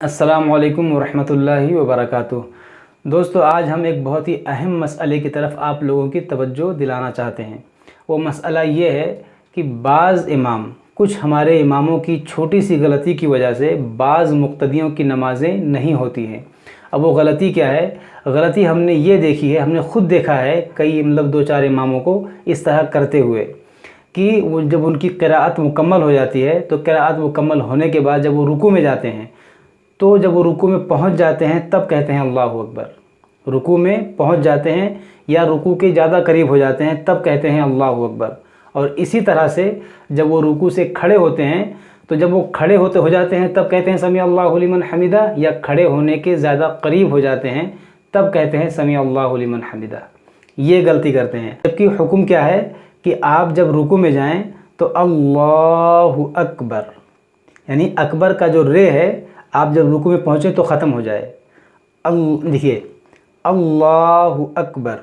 अस्सलामु अलैकुम वरहमतुल्लाहि वबरकातुह। दोस्तों, आज हम एक बहुत ही अहम मसले की तरफ आप लोगों की तवज्जो दिलाना चाहते हैं। वो मसला ये है कि बाज़ इमाम, कुछ हमारे इमामों की छोटी सी गलती की वजह से बाज़ मुक्तदियों की नमाज़ें नहीं होती हैं। अब वो गलती क्या है? गलती हमने ये देखी है, हमने ख़ुद देखा है कई दो चार इमामों को इस तरह करते हुए कि वो जब उनकी क़िराअत मुकम्मल हो जाती है तो क़िराअत मुकम्मल होने के बाद जब वो रुकू में जाते हैं तो जब वो रुकू में पहुंच जाते हैं तब कहते हैं अल्लाहु अकबर। रुकू में पहुंच जाते हैं या रुकू के ज़्यादा करीब हो जाते हैं तब कहते हैं अल्लाहु अकबर। और इसी तरह से जब वो रुकू से खड़े होते हैं तो जब वो खड़े होते हो जाते हैं तब कहते हैं समी अल्लाहु लिमन हमिदा, या खड़े होने के ज़्यादा करीब हो जाते हैं तब कहते हैं समी अल्लाहु लिमन हमिदा। ये गलती करते हैं। जबकि हुक्म क्या है कि आप जब रुकू में जाएँ तो अल्लाहु अकबर, यानी अकबर का जो रे है आप जब रुकू में पहुँचे तो ख़त्म हो जाए। देखिए, अल्लाहु अकबर,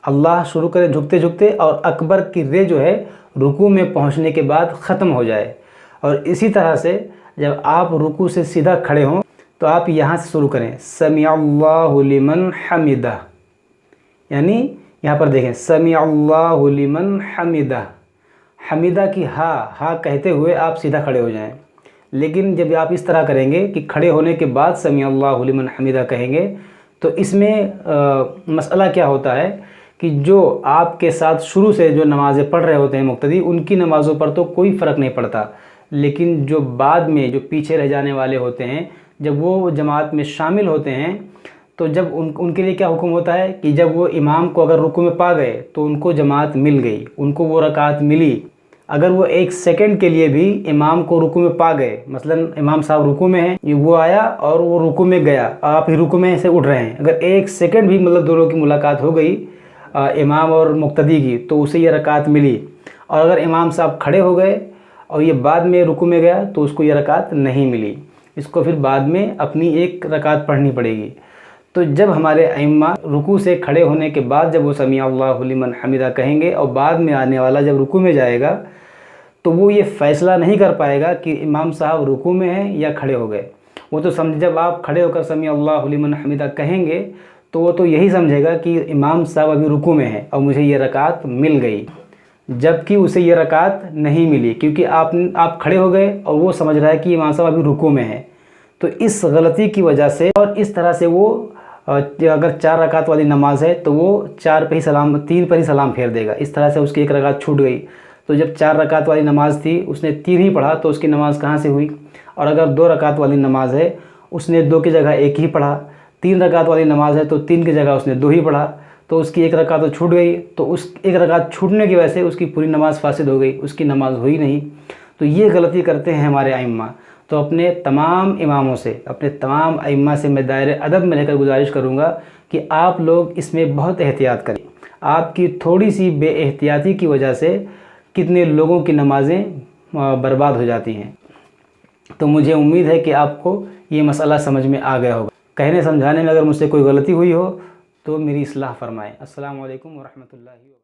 अल्लाह शुरू करें झुकते झुकते और अकबर की रे जो है रुकू में पहुँचने के बाद ख़त्म हो जाए। और इसी तरह से जब आप रुकू से सीधा खड़े हों तो आप यहाँ से शुरू करें समी अल्लाहु लिमन हमिदा, यानी यहाँ पर देखें समी अल्लाहु लिमन हमिदा। हमिदा की हा कहते हुए आप सीधा खड़े हो जाएं। लेकिन जब आप इस तरह करेंगे कि खड़े होने के बाद समी अल्लाहु लिमन हमिदा कहेंगे तो इसमें मसला क्या होता है कि जो आपके साथ शुरू से जो नमाज़ें पढ़ रहे होते हैं मुक्तदी, उनकी नमाज़ों पर तो कोई फ़र्क नहीं पड़ता। लेकिन जो बाद में जो पीछे रह जाने वाले होते हैं, जब वो जमात में शामिल होते हैं तो जब उनके लिए क्या हुक्म होता है कि जब वो इमाम को अगर रुकू में पा गए तो उनको जमात मिल गई, उनको वो रकात मिली। अगर वो एक सेकंड के लिए भी इमाम को रुकू में पा गए, मसलन इमाम साहब रुकू में हैं, वो आया और वो रुकू में गया, आप ही रुकू में से उठ रहे हैं, अगर एक सेकंड भी दोनों की मुलाकात हो गई इमाम और मुक्तदी की, तो उसे ये रकात मिली। और अगर इमाम साहब खड़े हो गए और ये बाद में रुकू में गया तो उसको ये रकात नहीं मिली, इसको फिर बाद में अपनी एक रकात पढ़नी पड़ेगी। तो जब हमारे अइम्मा रुकू से खड़े होने के बाद जब वो समी अल्लाहु लिमन हमिदा कहेंगे और बाद में आने वाला जब रुकू में जाएगा तो वो ये फ़ैसला नहीं कर पाएगा कि इमाम साहब रुकू में हैं या खड़े हो गए। वो तो जब आप खड़े होकर समी अल्लाहु लिमन हमिदा कहेंगे तो वो तो यही समझेगा कि इमाम साहब अभी रुकू में हैं और मुझे ये रकात मिल गई, जबकि उसे ये रकात नहीं मिली क्योंकि आप खड़े हो गए और वो समझ रहा है कि इमाम साहब अभी रुकू में है। तो इस गलती की वजह से और इस तरह से वो अगर 4 रकात वाली नमाज है तो वो 3 पर ही सलाम फेर देगा। इस तरह से उसकी एक रकात छूट गई। तो जब 4 रकात वाली नमाज़ थी उसने 3 ही पढ़ा तो उसकी नमाज़ कहाँ से हुई? और अगर 2 रकात वाली नमाज है उसने 2 की जगह 1 ही पढ़ा, 3 रकात वाली नमाज है तो 3 की जगह उसने 2 ही पढ़ा, तो उसकी एक रकात तो छूट गई। तो उस एक रकात छूटने की वजह से उसकी पूरी नमाज़ फासिद हो गई, उसकी नमाज़ हुई नहीं। तो ये गलती करते हैं हमारे अइम्मा। तो अपने तमाम इमामों से, अपने तमाम अइम्मा से मैं दायरे अदब में रहकर गुजारिश करूँगा कि आप लोग इसमें बहुत एहतियात करें। आपकी थोड़ी सी बेएहतियाती की वजह से कितने लोगों की नमाज़ें बर्बाद हो जाती हैं। तो मुझे उम्मीद है कि आपको ये मसला समझ में आ गया होगा। कहने समझाने में अगर मुझसे कोई गलती हुई हो तो मेरी इस्लाह फरमाएँ। अस्सलामु अलैकुम वरहमतुल्लाहि।